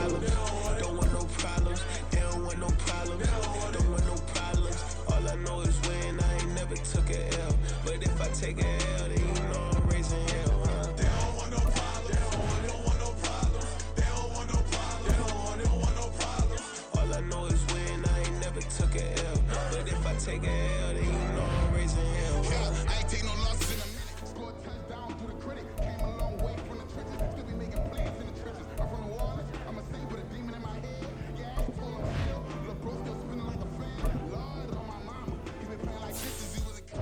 problems. Don't want no problems. They don't want no problems. Don't want no problems. All I know is win. I ain't never took a L. But if I take a L, then you know I'm raising hell, huh? They don't want no problems. They don't want no problems. They don't want no problems. They don't want no problems. All I know is win. I ain't never took a L. But if I take a L, then you know I'm raising hell, huh? I ain't take no losses in a minute. Scored touchdown to the critic. Came a long way from the trenches. Still be making plays in the trenches. I'm from New Orleans. I'm a saint with a demon in my head. Yeah, I told him still. Lil' bro still spinning like a fan. Lord on my mama. He been playing like this since he was a kid.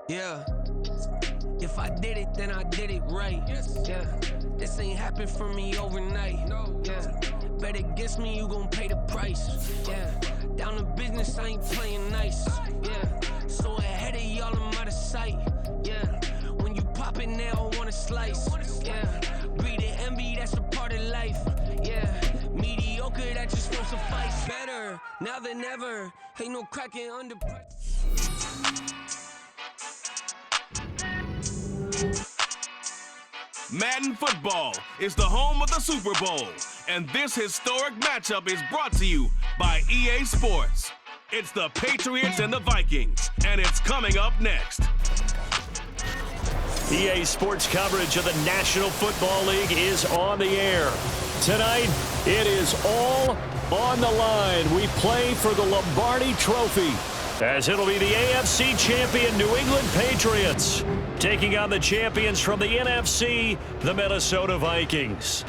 Yeah. If I did it, then I did it right. Yeah. This ain't happened for me overnight. Yeah. Bet against me, you gon' pay the price. Yeah. Down to business, I ain't playing nice. Yeah. So ahead of y'all, I'm out of sight. Yeah. When you pop it, they all wanna slice. Yeah. Breed and envy, that's a part of life. Yeah. Mediocre, that just won't suffice. Better now than ever. Ain't no cracking under pressure. Madden football is the home of the Super Bowl, and this historic matchup is brought to you by EA Sports. It's the Patriots and the Vikings, and it's coming up next. EA Sports coverage of the National Football League is on the air. Tonight, it is all on the line. We play for the Lombardi Trophy, as it'll be the AFC champion New England Patriots taking on the champions from the NFC, the Minnesota Vikings.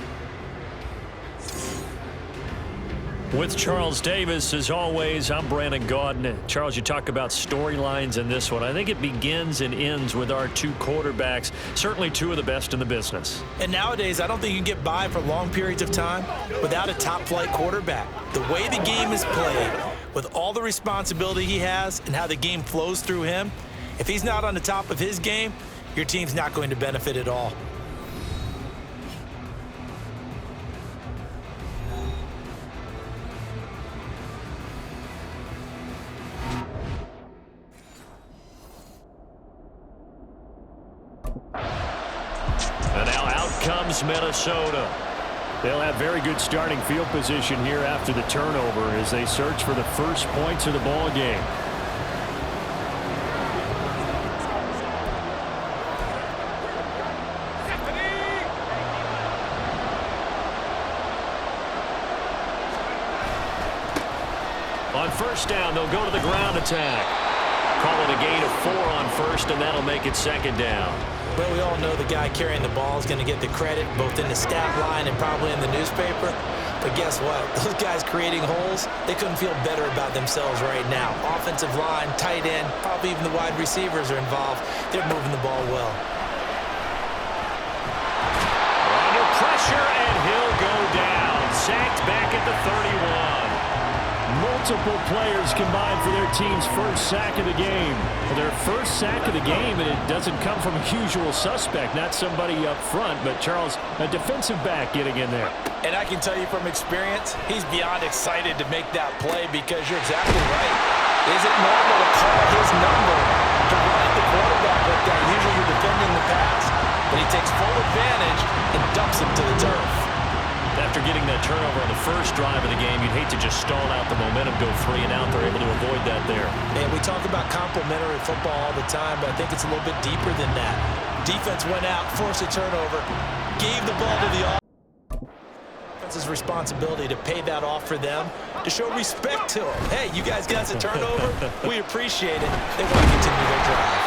With Charles Davis, as always, I'm Brandon Gaudin. Charles, you talk about storylines in this one. I think it begins and ends with our two quarterbacks, certainly two of the best in the business. And nowadays, I don't think you can get by for long periods of time without a top-flight quarterback. The way the game is played, with all the responsibility he has and how the game flows through him, if he's not on the top of his game, your team's not going to benefit at all. And now out comes Minnesota. They'll have very good starting field position here after the turnover as they search for the first points of the ball game. On first down, they'll go to the ground attack. Call it a gain of 4 on first, and that'll make it second down. Well, we all know the guy carrying the ball is going to get the credit, both in the stat line and probably in the newspaper. But guess what? Those guys creating holes, they couldn't feel better about themselves right now. Offensive line, tight end, probably even the wide receivers are involved. They're moving the ball well. Under pressure, and he'll go down. Sacked back at the 31. Multiple players combined for their team's first sack of the game. Their first sack of the game, and it doesn't come from a usual suspect, not somebody up front, but Charles, a defensive back getting in there. And I can tell you from experience, he's beyond excited to make that play because you're exactly right. Is it normal to call his number to ride the quarterback like that? Usually you're defending the pass, but he takes full advantage and dumps him to the turf. After getting that turnover on the first drive of the game, you'd hate to just stall out the momentum, go 3 and out. They're able to avoid that there. And we talk about complementary football all the time, but I think it's a little bit deeper than that. Defense went out, forced a turnover, gave the ball to the offense's responsibility to pay that off for them, to show respect to them. Hey, you guys got a turnover? We appreciate it. They want to continue their drive.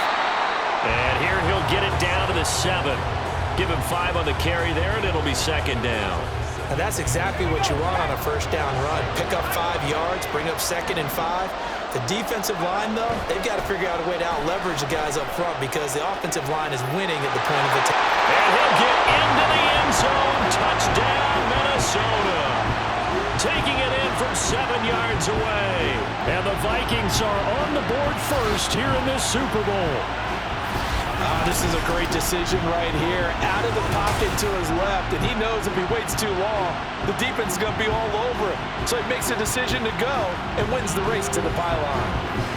And here he'll get it down to the 7. Give him 5 on the carry there, and it'll be second down. And that's exactly what you want on a first down run. Pick up 5 yards, bring up 2nd and 5. The defensive line, though, they've got to figure out a way to out-leverage the guys up front because the offensive line is winning at the point of attack. And he'll get into the end zone. Touchdown, Minnesota. Taking it in from 7 yards away. And the Vikings are on the board first here in this Super Bowl. This is a great decision right here. Out of the pocket to his left, and he knows if he waits too long, the defense is going to be all over him. So he makes a decision to go and wins the race to the pylon.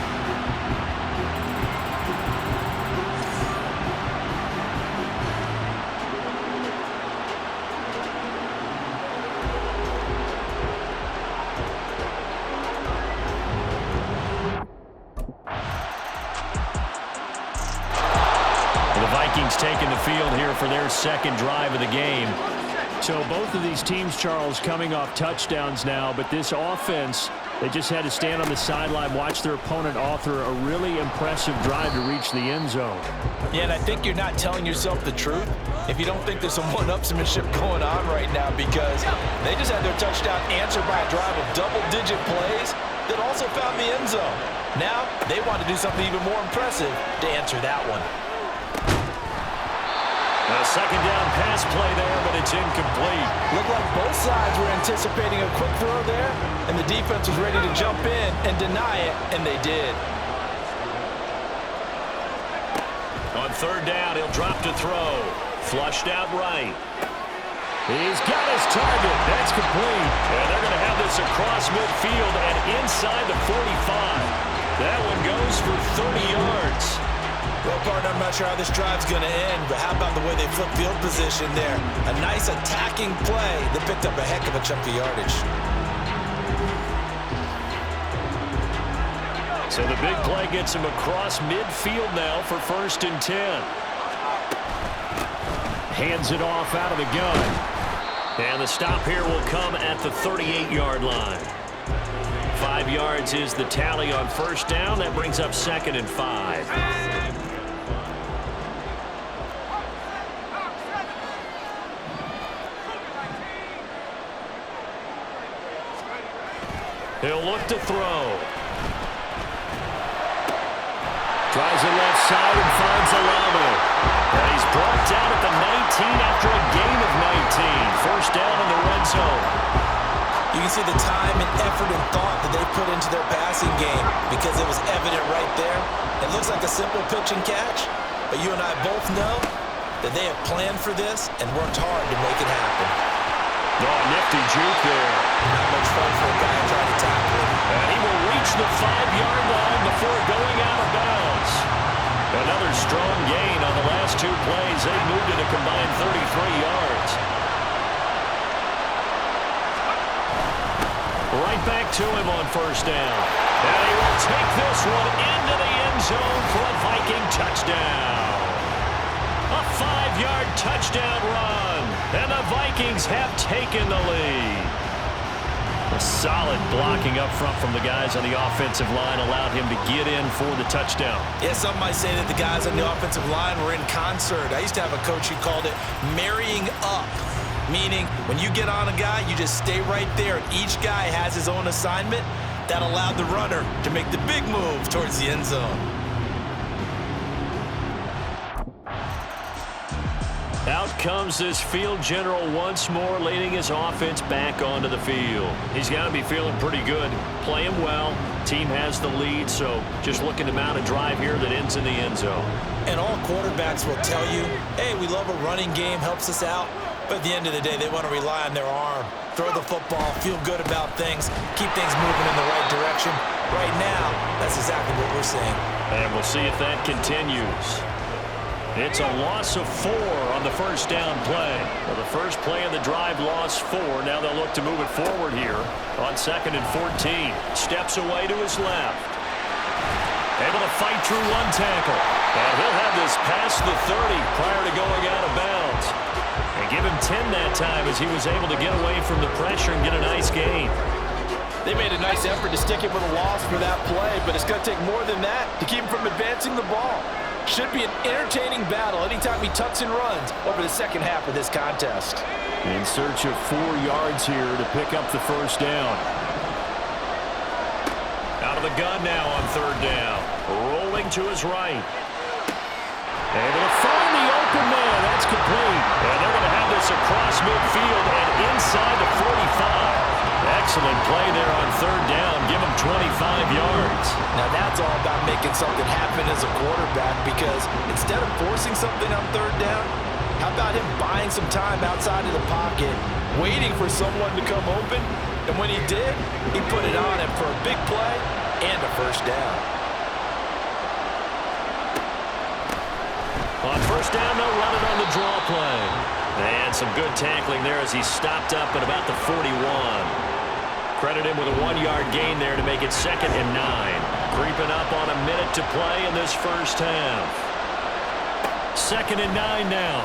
Vikings taking the field here for their second drive of the game. So both of these teams, Charles, coming off touchdowns now, but this offense, they just had to stand on the sideline, watch their opponent author a really impressive drive to reach the end zone. Yeah, and I think you're not telling yourself the truth if you don't think there's some one-upsmanship going on right now, because they just had their touchdown answered by a drive of double-digit plays that also found the end zone. Now they want to do something even more impressive to answer that one. A second down pass play there, but it's incomplete. Looked like both sides were anticipating a quick throw there, and the defense was ready to jump in and deny it, and they did. On third down, he'll drop to throw. Flushed out right. He's got his target. That's complete. And they're going to have this across midfield and inside the 45. That one goes for 30 yards. Well, partner, I'm not sure how this drive's going to end, but how about the way they flip field position there? A nice attacking play that picked up a heck of a chunk of yardage. So the big play gets him across midfield now for 1st and 10. Hands it off out of the gun. And the stop here will come at the 38-yard line. 5 yards is the tally on first down. That brings up 2nd and 5. He'll look to throw. Tries the left side and finds Alamo. And he's brought down at the 19 after a gain of 19. First down in the red zone. You can see the time and effort and thought that they put into their passing game because it was evident right there. It looks like a simple pitch and catch, but you and I both know that they have planned for this and worked hard to make it happen. Oh, nifty juke there. Not much fun for a guy trying to tackle him. And he will reach the 5-yard line before going out of bounds. Another strong gain on the last 2 plays. They moved it a combined 33 yards. Right back to him on first down. And he will take this one into the end zone for a Viking touchdown. A 5-yard touchdown run. And the Vikings have taken the lead. A solid blocking up front from the guys on the offensive line allowed him to get in for the touchdown. Yeah, some might say that the guys on the offensive line were in concert. I used to have a coach who called it marrying up, meaning when you get on a guy, you just stay right there. Each guy has his own assignment. That allowed the runner to make the big move towards the end zone. Out comes this field general once more, leading his offense back onto the field. He's got to be feeling pretty good, playing well. Team has the lead, so just looking to mount a drive here that ends in the end zone. And all quarterbacks will tell you, hey, we love a running game, helps us out. But at the end of the day, they want to rely on their arm. Throw the football, feel good about things, keep things moving in the right direction. Right now, that's exactly what we're seeing. And we'll see if that continues. It's a loss of 4 on the first down play. Well, the first play of the drive lost 4. Now they'll look to move it forward here on 2nd and 14. Steps away to his left. Able to fight through one tackle. And he'll have this past the 30 prior to going out of bounds. And give him 10 that time as he was able to get away from the pressure and get a nice gain. They made a nice effort to stick him with a loss for that play, but it's going to take more than that to keep him from advancing the ball. Should be an entertaining battle anytime he tucks and runs over the second half of this contest. In search of 4 yards here to pick up the first down. Out of the gun now on third down. Rolling to his right. Able to find the open man. That's complete. And they're going to have this across midfield and inside the 45. Excellent play there on third down. Give him 25 yards. Now that's all about making something happen as a quarterback, because instead of forcing something on third down, how about him buying some time outside of the pocket, waiting for someone to come open, and when he did, he put it on him for a big play and a first down. On first down, they'll run it on the draw play. And some good tackling there as he stopped up at about the 41. Credit him with a 1-yard gain there to make it 2nd and 9. Creeping up on a minute to play in this first half. 2nd and 9 now.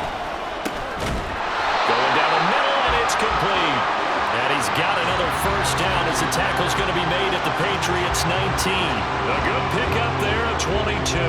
Going down the middle, and it's complete. And he's got another first down as the tackle's going to be made at the Patriots 19. A good pickup there at 22.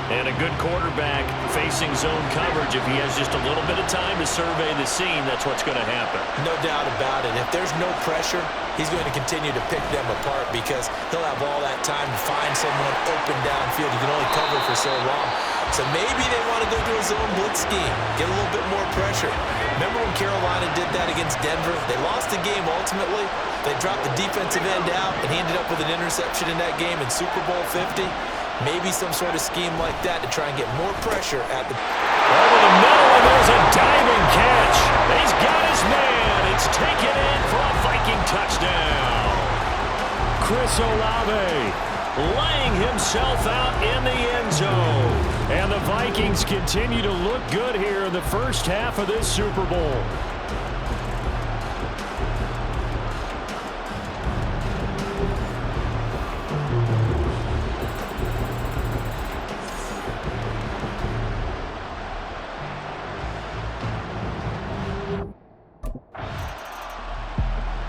And a good quarterback facing zone coverage. If he has just a little bit of time to survey the scene, that's what's going to happen. No doubt about it. If there's no pressure, he's going to continue to pick them apart because he'll have all that time to find someone open downfield. He can only cover for so long. So maybe they want to go to a zone blitz scheme, get a little bit more pressure. Remember when Carolina did that against Denver? They lost the game ultimately. They dropped the defensive end out, and he ended up with an interception in that game in Super Bowl 50. Maybe some sort of scheme like that to try and get more pressure at the... Over the middle, and there's a diving catch. He's got his man. It's taken in for a Viking touchdown. Chris Olave laying himself out in the end zone. And the Vikings continue to look good here in the first half of this Super Bowl.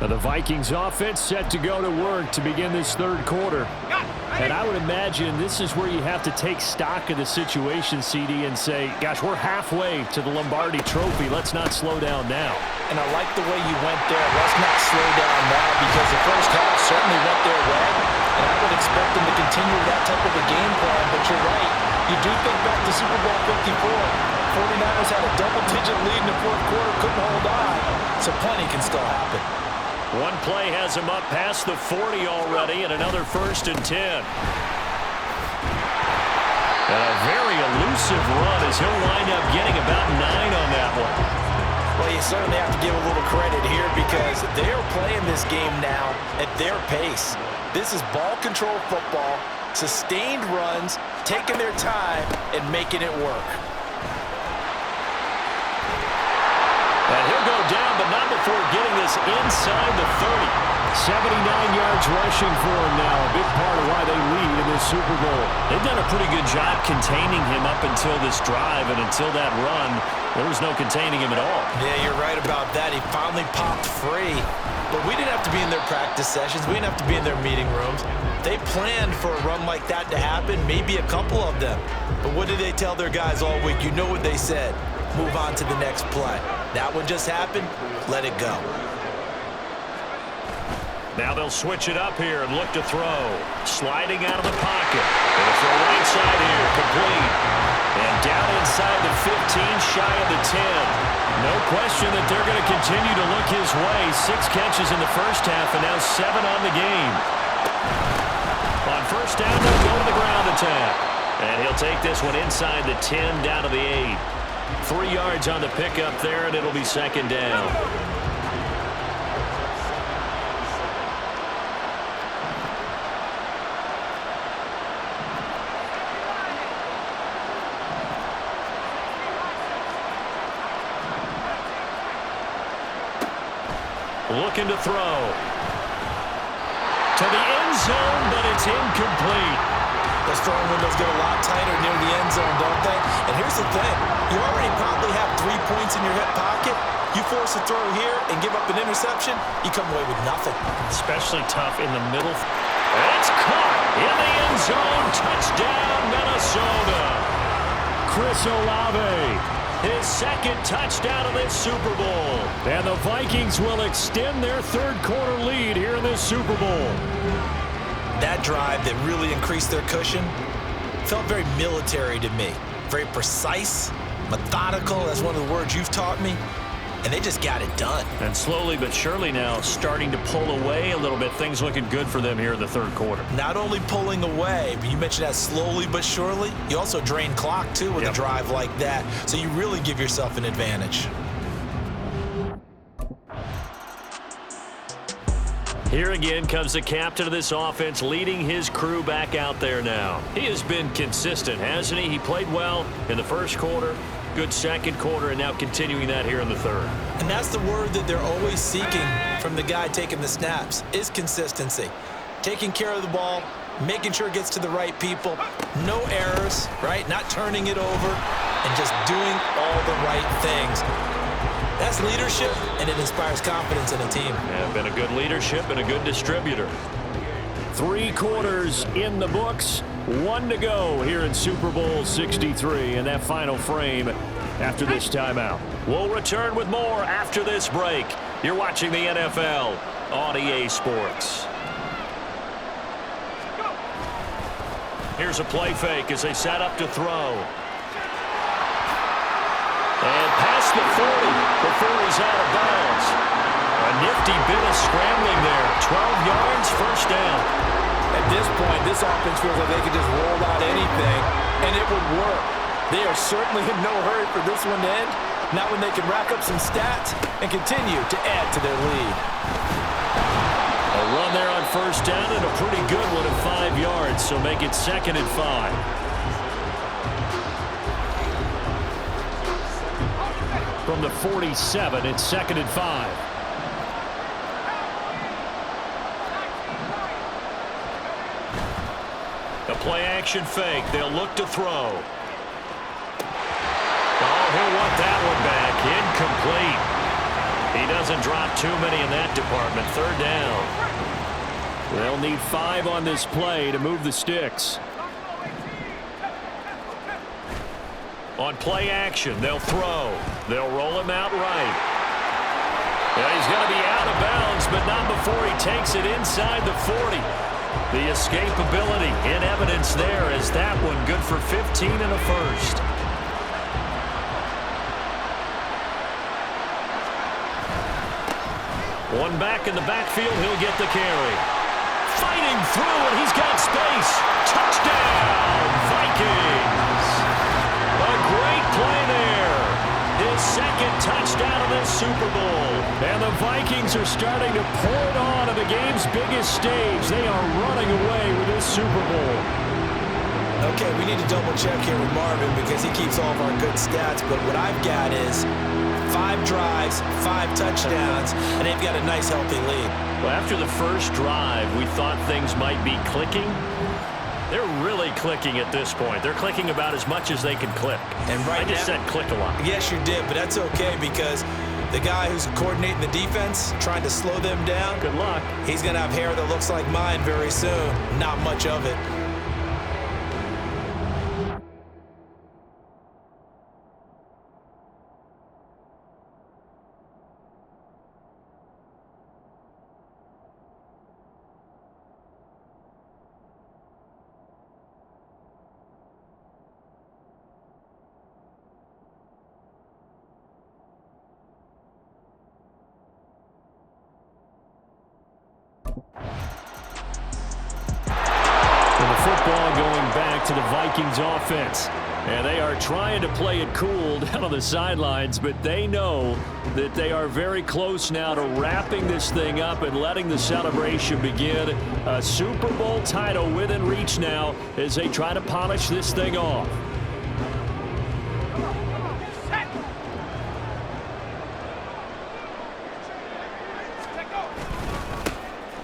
The Vikings offense set to go to work to begin this third quarter. And I would imagine this is where you have to take stock of the situation, CD, and say, gosh, we're halfway to the Lombardi Trophy. Let's not slow down now. And I like the way you went there. Let's not slow down now, because the first half certainly went their way. And I would expect them to continue that type of a game plan. But you're right. You do think back to Super Bowl 54. 49ers had a double-digit lead in the fourth quarter, couldn't hold on. So plenty can still happen. One play has him up past the 40 already, and another 1st and 10. And a very elusive run as he'll wind up getting about 9 on that one. Well, you certainly have to give a little credit here because they're playing this game now at their pace. This is ball control football, sustained runs, taking their time, and making it work. And he'll go down, but not before getting this inside the 30. 79 yards rushing for him now, a big part of why they lead in this Super Bowl. They've done a pretty good job containing him up until this drive, and until that run, there was no containing him at all. Yeah, you're right about that. He finally popped free. But we didn't have to be in their practice sessions. We didn't have to be in their meeting rooms. They planned for a run like that to happen, maybe a couple of them. But what did they tell their guys all week? You know what they said. Move on to the next play. That one just happened. Let it go. Now they'll switch it up here and look to throw. Sliding out of the pocket. Gonna throw right side here. Complete. And down inside the 15, shy of the 10. No question that they're going to continue to look his way. 6 catches in the first half and now 7 on the game. On first down, they'll go to the ground attack. And he'll take this one inside the 10, down to the 8. 3 yards on the pickup there, and it'll be 2nd down. Looking to throw. To the end zone, but it's incomplete. Those throwing windows get a lot tighter near the end zone, don't they? And here's the thing. You already probably have 3 points in your hip pocket. You force a throw here and give up an interception, you come away with nothing. Especially tough in the middle. It's caught in the end zone. Touchdown, Minnesota. Chris Olave. His 2nd touchdown of this Super Bowl. And the Vikings will extend their third quarter lead here in this Super Bowl. That drive that really increased their cushion felt very military to me. Very precise, methodical, that's one of the words you've taught me. and they just got it done. And slowly but surely now starting to pull away a little bit. Things looking good for them here in the third quarter. Not only pulling away, but you mentioned that slowly but surely. You also drain clock, too, with a drive like that. So you really give yourself an advantage. Here again comes the captain of this offense, leading his crew back out there now. He has been consistent, hasn't he? He played well in the first quarter, good second quarter, and now continuing that here in the third. And that's the word that they're always seeking from the guy taking the snaps, is consistency. Taking care of the ball, making sure it gets to the right people, no errors, right? Not turning it over, and just doing all the right things. That's leadership, and it inspires confidence in a team. Yeah, been a good leadership and a good distributor. 3 quarters in the books, 1 to go here in Super Bowl 63 in that final frame after this timeout. We'll return with more after this break. You're watching the NFL on EA Sports. Here's a play fake as they set up to throw. And past the 40 before he's out of bounds. A nifty bit of scrambling there. 12 yards, first down. At this point, this offense feels like they could just roll out anything, and it would work. They are certainly in no hurry for this one to end. Not when they can rack up some stats and continue to add to their lead. A run there on first down and a pretty good one at 5 yards, so make it 2nd and 5. From the 47, it's 2nd and 5. The play-action fake. They'll look to throw. Oh, he'll want that one back. Incomplete. He doesn't drop too many in that department. 3rd down. They'll need 5 on this play to move the sticks. On play action, they'll throw. They'll roll him out right. Yeah, he's going to be out of bounds, but not before he takes it inside the 40. The escapability in evidence there as that one good for 15 and a first. One back in the backfield, he'll get the carry. Fighting through, and he's got space. Touchdown, Vikings! A great play there. His 2nd touchdown of this Super Bowl. And the Vikings are starting to pour it on the game's biggest stage. They are running away with this Super Bowl. Okay, we need to double check here with Marvin because he keeps all of our good stats. But what I've got is 5 drives, 5 touchdowns, and they've got a nice, healthy lead. Well, after the first drive, we thought things might be clicking. They're really clicking at this point. They're clicking about as much as they can click. And right I just said click a lot. Yes, you did, but that's okay because the guy who's coordinating the defense, trying to slow them down, good luck. He's going to have hair that looks like mine very soon. Not much of it. And the football going back to the Vikings offense. And they are trying to play it cool down on the sidelines, but they know that they are very close now to wrapping this thing up and letting the celebration begin. A Super Bowl title within reach now as they try to polish this thing off.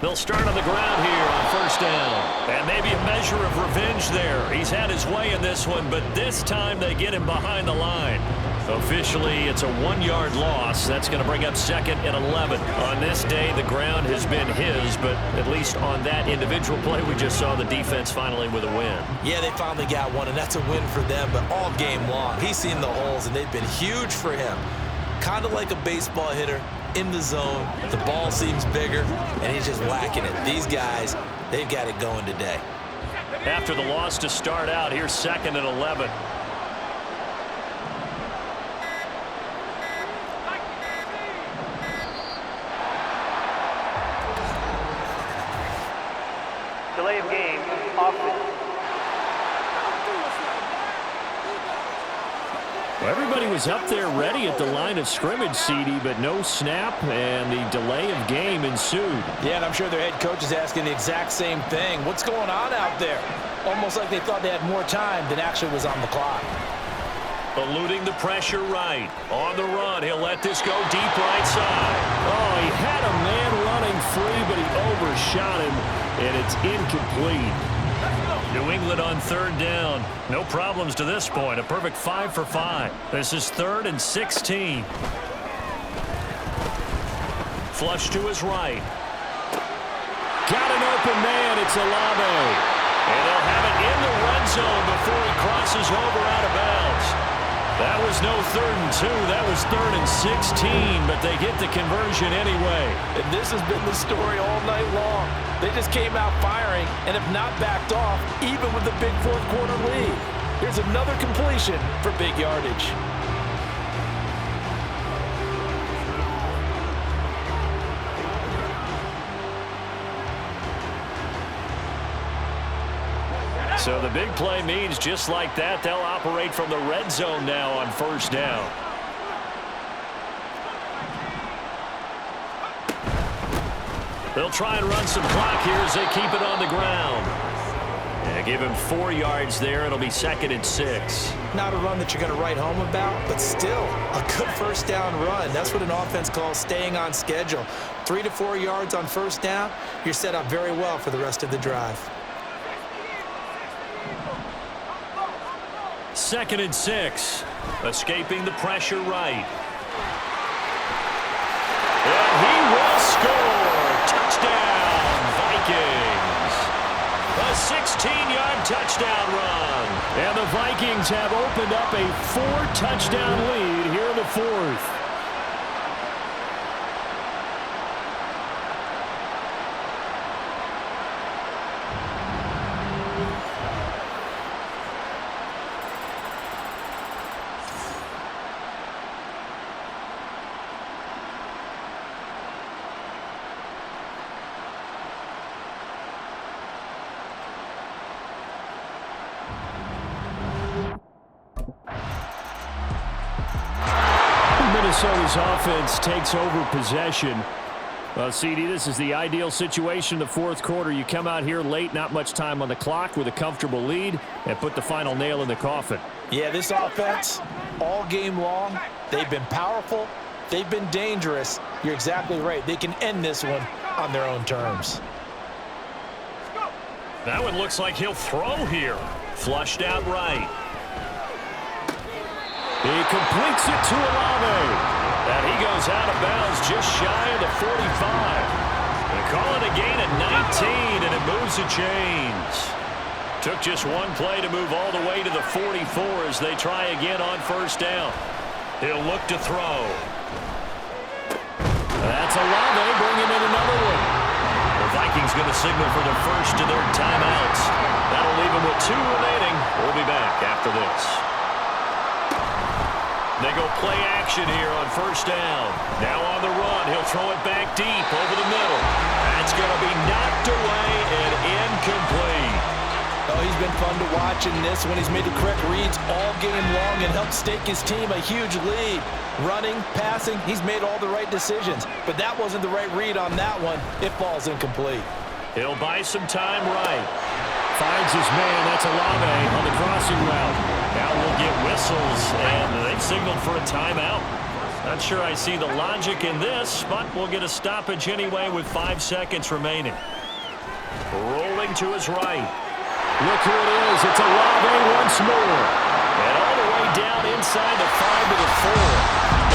They'll start on the ground here on first down. And maybe a measure of revenge there. He's had his way in this one, but this time they get him behind the line. Officially, it's a 1-yard loss. That's going to bring up 2nd and 11. On this day, the ground has been his, but at least on that individual play, we just saw the defense finally with a win. Yeah, they finally got one, and that's a win for them, but all game long, he's seen the holes, and they've been huge for him. Kind of like a baseball hitter. In the zone, the ball seems bigger, and he's just whacking it. These guys, they've got it going today. After the loss to start out, here's 2nd and 11. game offense. Well, everybody was up there ready at the line of scrimmage, CD, but no snap, and the delay of game ensued. Yeah, and I'm sure their head coach is asking the exact same thing. What's going on out there? Almost like they thought they had more time than actually was on the clock. Eluding the pressure right. On the run, he'll let this go deep right side. Oh, he had a man running free, but he overshot him, and it's incomplete. New England on third down. No problems to this point. A perfect 5 for 5. This is 3rd and 16. Flush to his right. Got an open man. It's Olave. And they'll have it in the red zone before he crosses over out of bounds. That was no 3rd and 2. That was 3rd and 16, but they get the conversion anyway. And this has been the story all night long. They just came out firing and have not backed off, even with the big fourth quarter lead. Here's another completion for big yardage. So the big play means just like that, they'll operate from the red zone now on first down. They'll try and run some clock here as they keep it on the ground. Yeah, give him 4 yards there. It'll be 2nd and 6. Not a run that you're going to write home about, but still a good first down run. That's what an offense calls staying on schedule. 3 to 4 yards on first down, you're set up very well for the rest of the drive. 2nd and 6. Escaping the pressure right. And he will score. Touchdown, Vikings. A 16-yard touchdown run. And the Vikings have opened up a 4-touchdown lead here in the 4th. Minnesota's offense takes over possession. Well, CD, this is the ideal situation in the fourth quarter. You come out here late, not much time on the clock with a comfortable lead, and put the final nail in the coffin. Yeah, this offense, all game long, they've been powerful, they've been dangerous. You're exactly right. They can end this one on their own terms. That one looks like he'll throw here. Flushed out right. He completes it to Olave. And he goes out of bounds just shy of the 45. They call it a gain of 19, and it moves the chains. Took just one play to move all the way to the 44 as they try again on first down. He'll look to throw. That's Olave bringing in another one. The Vikings going to signal for their first of their timeouts. That'll leave them with 2 remaining. We'll be back after this. They go play action here on first down. Now on the run, he'll throw it back deep over the middle. That's going to be knocked away and incomplete. Oh, he's been fun to watch in this when he's made the correct reads all game long and helped stake his team a huge lead. Running, passing, he's made all the right decisions. But that wasn't the right read on that one. It falls incomplete. He'll buy some time right. Finds his man. That's Olave on the crossing route. Now we'll get whistles, and they've signaled for a timeout. Not sure I see the logic in this, but we'll get a stoppage anyway with 5 seconds remaining. Rolling to his right. Look who it is. It's Olave once more. And all the way down inside the 5 to the 4.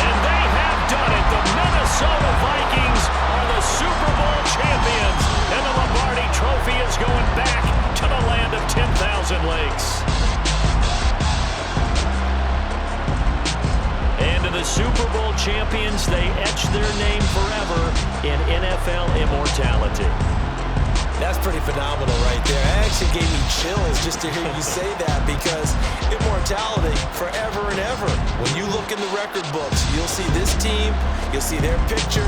And they have done it. The Minnesota Vikings are the Super Bowl champions. And the Lombardi Trophy is going back to the land of 10,000 lakes. And to the Super Bowl champions, they etch their name forever in NFL immortality. That's pretty phenomenal right there. It actually gave me chills just to hear you say that, because immortality forever and ever. When you look in the record books, you'll see this team, you'll see their picture,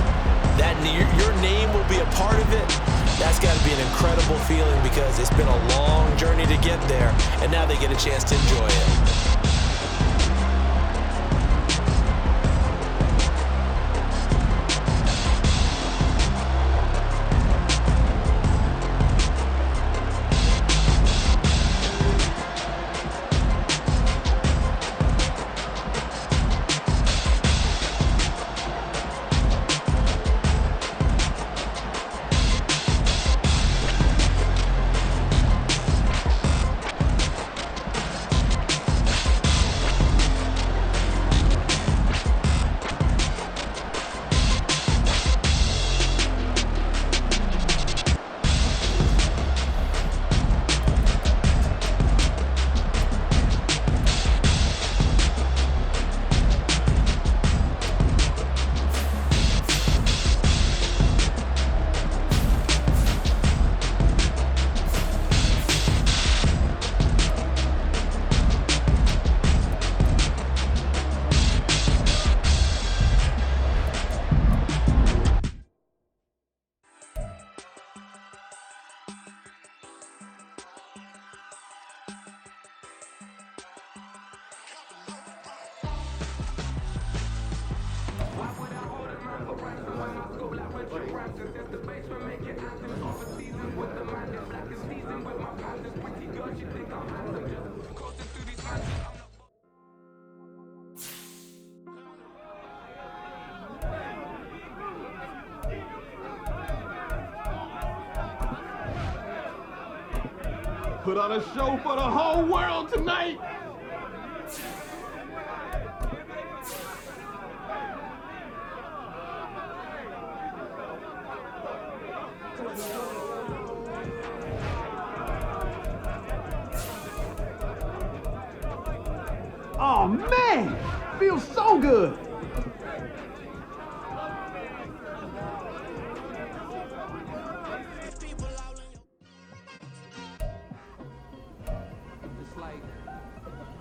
that your name will be a part of it. That's got to be an incredible feeling because it's been a long journey to get there, and now they get a chance to enjoy it. Put on a show for the whole world tonight. Oh man, feels so good.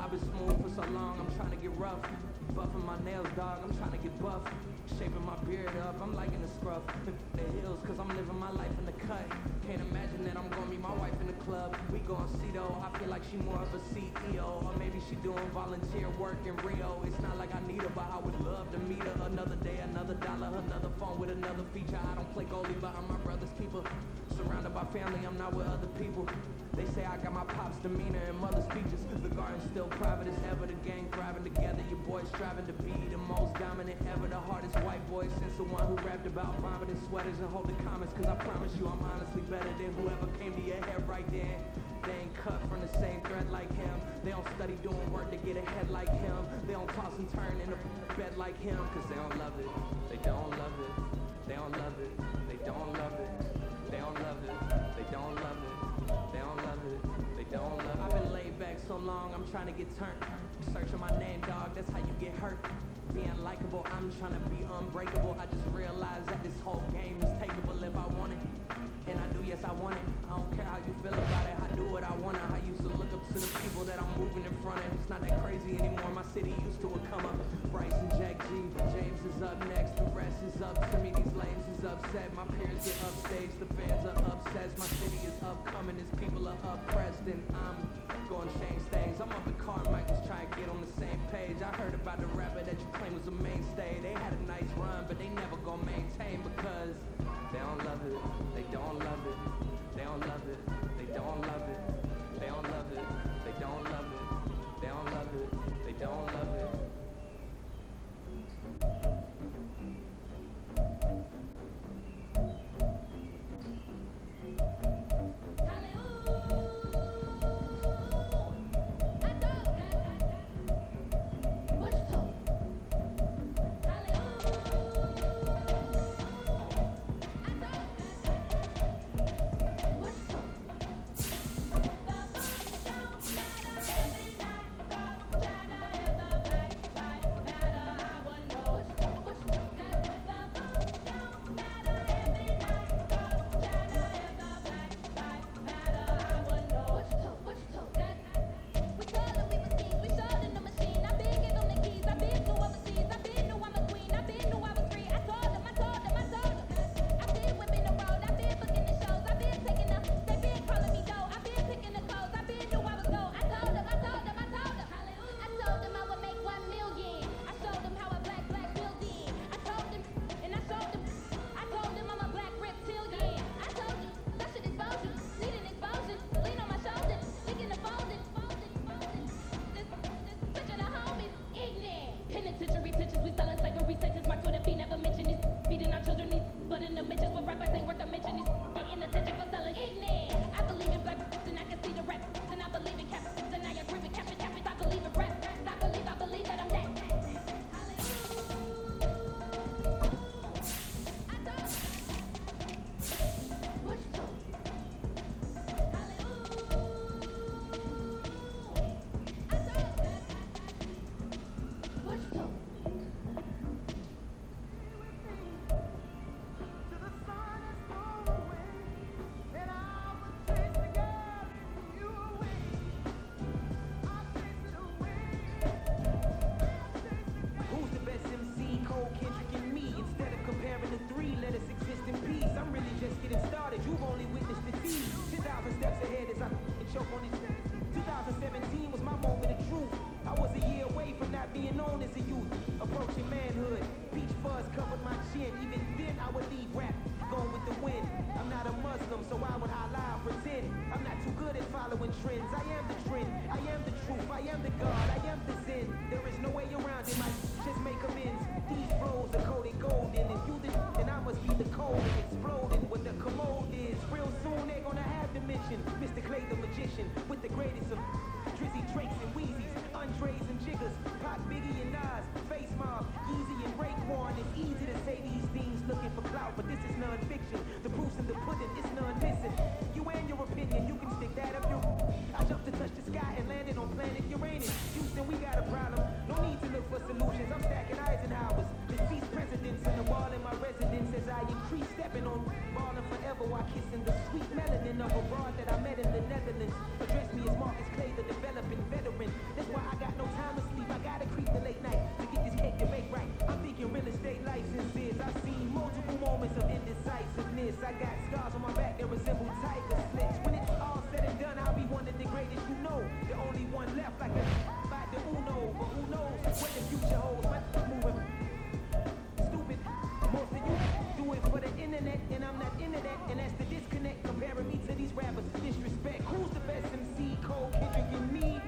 I've been smooth for so long, I'm trying to get rough. Buffing my nails, dog, I'm trying to get buff. Shaping my beard up, I'm liking the scruff. The hills, cause I'm living my life in the cut. Can't imagine that I'm gonna meet my wife in the club. We gon' see though, I feel like she more of a CEO. Or maybe she doing volunteer work in Rio. It's not like I need her, but I would love to meet her. Another day, another dollar, another phone with another feature. I don't play goalie, but I'm my brother's keeper. Surrounded by family, I'm not with other people. They say I got my pop's demeanor and mother's features. The garden's still private as ever. The gang thriving together. Your boys striving to be the most dominant ever. The hardest white boy since the one who rapped about vomiting sweaters and holding comments. Cause I promise you I'm honestly better than whoever came to your head right then. They ain't cut from the same thread like him. They don't study doing work to get ahead like him. They don't toss and turn in a bed like him. Cause they don't love it. They don't love it. They don't love it. They don't love it. They don't love it. They don't love it. They don't love it. They don't love it. I've been laid back so long, I'm trying to get turned. Searching my name, dog, that's how you get hurt. Being likable, I'm trying to be unbreakable. I just realized that this whole game is takeable if I want it. And I do, yes, I want it. I don't care how you feel about it. I do what I want. I used to look up to the people that I'm moving in front of. It's not that crazy anymore. My city used to come up. Bryce and Jack G. James is up next. The rest is up to me. These lanes is upset. My peers get upstage. The fans are obsessed. My city is upcoming. As people are oppressed. And I'm gonna change things. I'm up at Carmichael's trying to get on the same page. I heard about the rapper that you claim was a mainstay. They had a nice run, but they never gonna maintain because they don't love it. They don't love it. They don't love it. They don't love it. They don't love it. They don't love it. They don't love it. They don't love it. choke on his 2017 was my moment of truth. I was a year away from not being known as a youth. Approaching manhood, peach fuzz covered my chin. Even then I would leave rap, going with the wind. I'm not a Muslim, so why would I lie or pretend? I'm not too good at following trends. I am the trend, I am the truth, I am the God, I am the Zen. There is no way around it, my just make amends. These flows are coated golden, and you and I must be the cold and exploding what the commode is. Real soon they're gonna have to mention Mr. Clay the magician with the greatest of Drizzy, Drakes and Wheezies, Andres and Jiggers, Pac, Biggie and Nas, Face Mob, Yeezy and Raekwon. It's easy to say these things looking for clout, but this is non-fiction. The proof's in the pudding, it's none missing. You and your opinion, you can stick that up your. I jumped to touch the sky and landed on planet Uranus. Houston, we got a problem. No need to look for solutions. I'm stacking Eisenhowers. Deceased presidents in the wall in my residence as I increase stepping on ballin' forever while kissing the sweet melanin of a broad that I met in the Netherlands. Address me as Marcus Clay, the developing veteran. That's why I got no time to sleep. I gotta creep the late night to get this cake to make right. I'm thinking real estate licenses. I've seen multiple moments of indecisiveness. I got scars on my back that resemble tiger slits. When it's all said and done, I'll be one of the greatest you know. The only one left like a by the Uno. But who knows what the future holds? My moving stupid. Most of you do it for the internet, and I'm not into that. And that's the disconnect. Comparing me to these rappers, disrespect. Who's the best MC? Cole, Kendrick, and me?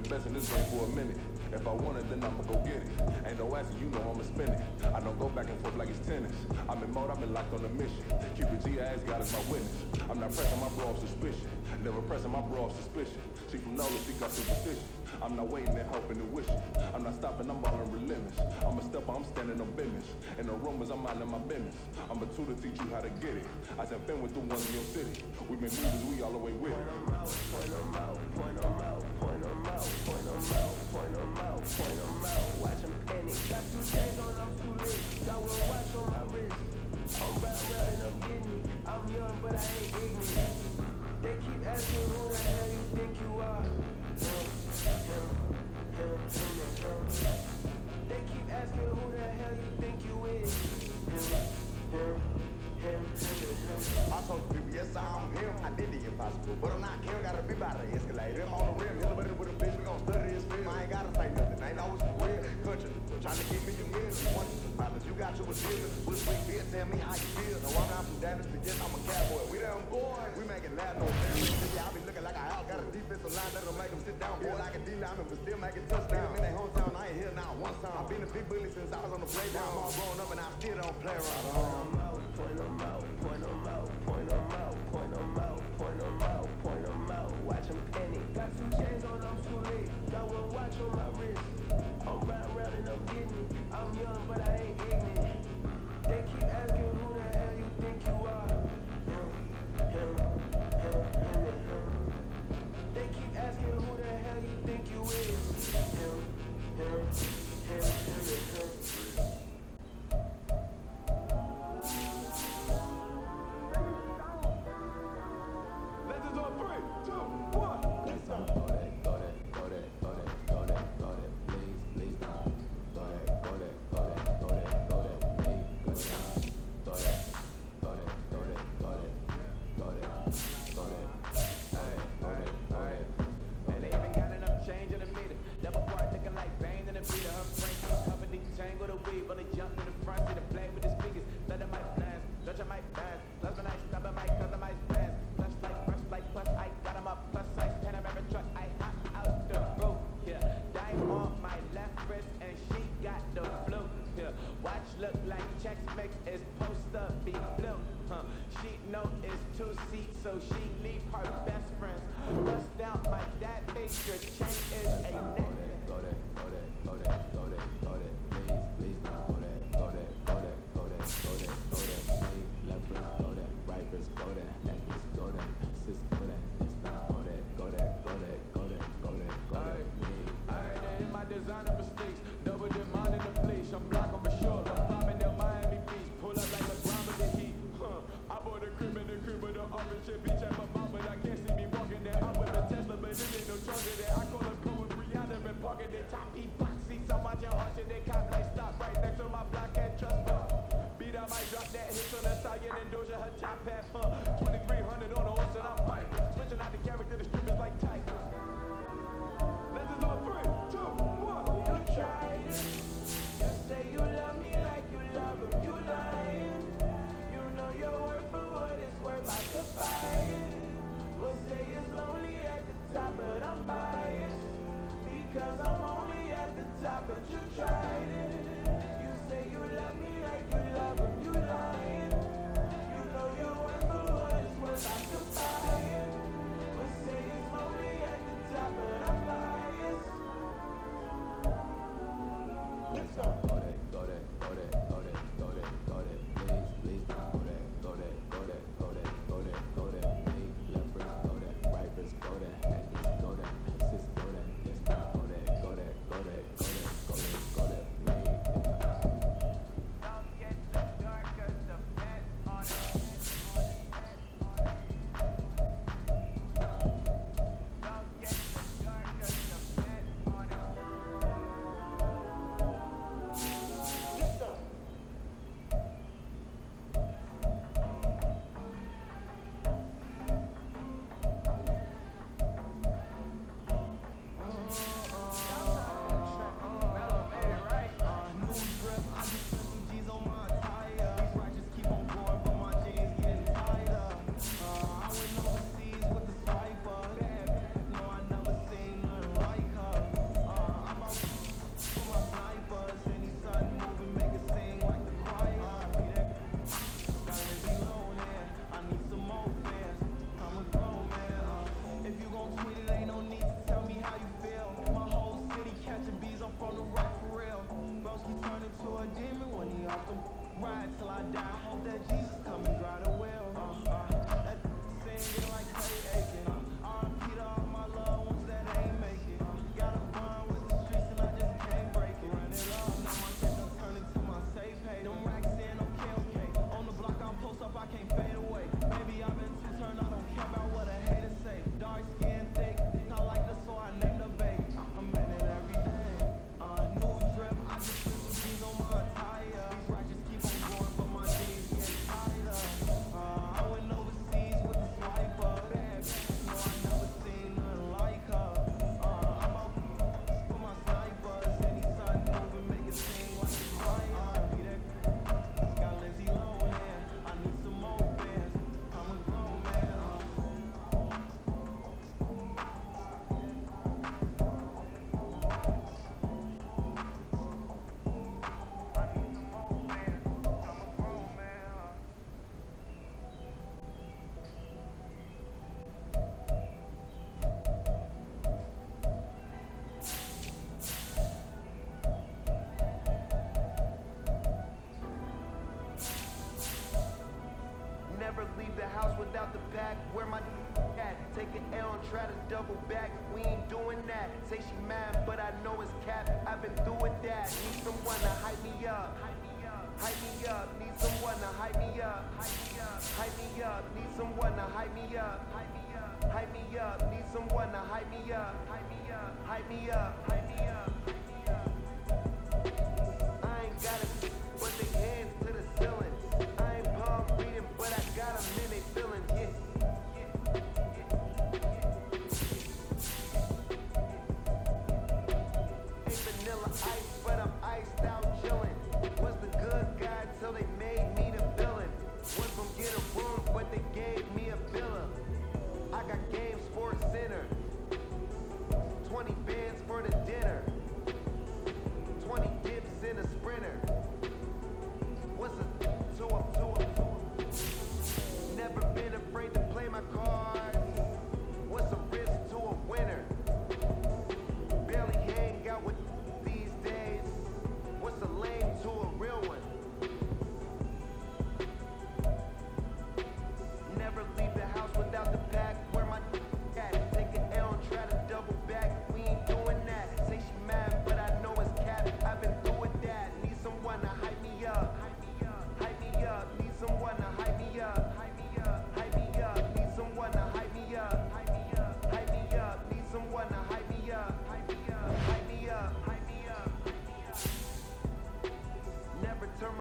Best in this game for a minute. If I want it, then I'ma go get it. Ain't no answer, you know I'ma spin it. I don't go back and forth like it's tennis. I'm in mode, I've been locked on a mission. Keep it G, I ask God as my witness. I'm not pressing my bro off suspicion. Never pressing my bro off suspicion. See from knowledge, he got superstition. I'm not waiting and hoping and wishing. I'm not stopping, I'm all in relentless. I'm a stepper, I'm standing on business. In the rumors, I'm minding my business. I'm a tool to teach you how to get it. I said, been with the ones in your city. We been movers, we all the way with it. Point them out, point them out, point them out, point them out, point them out, point them out. Watch them panic. Got 2 chains on, I'm too lit. Got 1 watch on my wrist. I'm round and I'm getting it. I'm young, but I ain't ignorant. They keep asking who the hell you think you are. They keep asking who the hell you think you is. I told people, yes, I'm him. I did the impossible, but I'm not Kim. Gotta be by the escalator. I'm on the rim, hit a with a bitch. We gon' study this film. I ain't gotta say nothing. Ain't always for real. Country, trying to keep me humility. One violence, you got your agenda. With sweet beer, tell me how you feel. No, I'm not from Dallas, but yes, I'm a cowboy. We them boys. We make it loud, no family. I be looking like a house. Got a defensive line that'll make them sit down. Boy, like a D-lineman, but still making touchdown. In their hometown, I ain't here now one time. I've been a big bully since I was on the playground. I'm all grown up and I still don't play around. Point them out. No, it's 2 seats, so she leave her best friends. Bust out like that, picture chain is a necklace. Designer mistakes, double demand in the place. I'm black on my shore, I'm popping down Miami Beach. Pull up like a ground with the heat. I bought a crib in the crib with the orange shit. Beach at my mouth, but I can't see me walking there. I'm with a Tesla, but it ain't no charger there. I call her go with Brianna and parking there. Top E box seats, I'm watching Archer. They cop like stop right next to my block and trust fund. Beat out, might drop that hit on the side and Doja, her top hat fun. 2300 on the horse and I'm fighting. Switching out the character, the strip is like Tigers. This is all 3, 2, 1. You tried it. You say you love me like you love him. You lying. You know your worth for what it's worth. I could buy it. We'll say it's lonely at the top, but I'm biased because I'm only at the top. But you tried it. You say you love me like you love him. You lying. You know your worth for what it's worth. I could buy it. We'll say it's lonely at the top, but I'm biased. Never leave the house without the pack. Where my at? Take an L and try to double back. We ain't doing that. Say she mad, but I know it's cap. I've been through with that. Need someone to hype me up. Hype me up. Need someone to hype me up.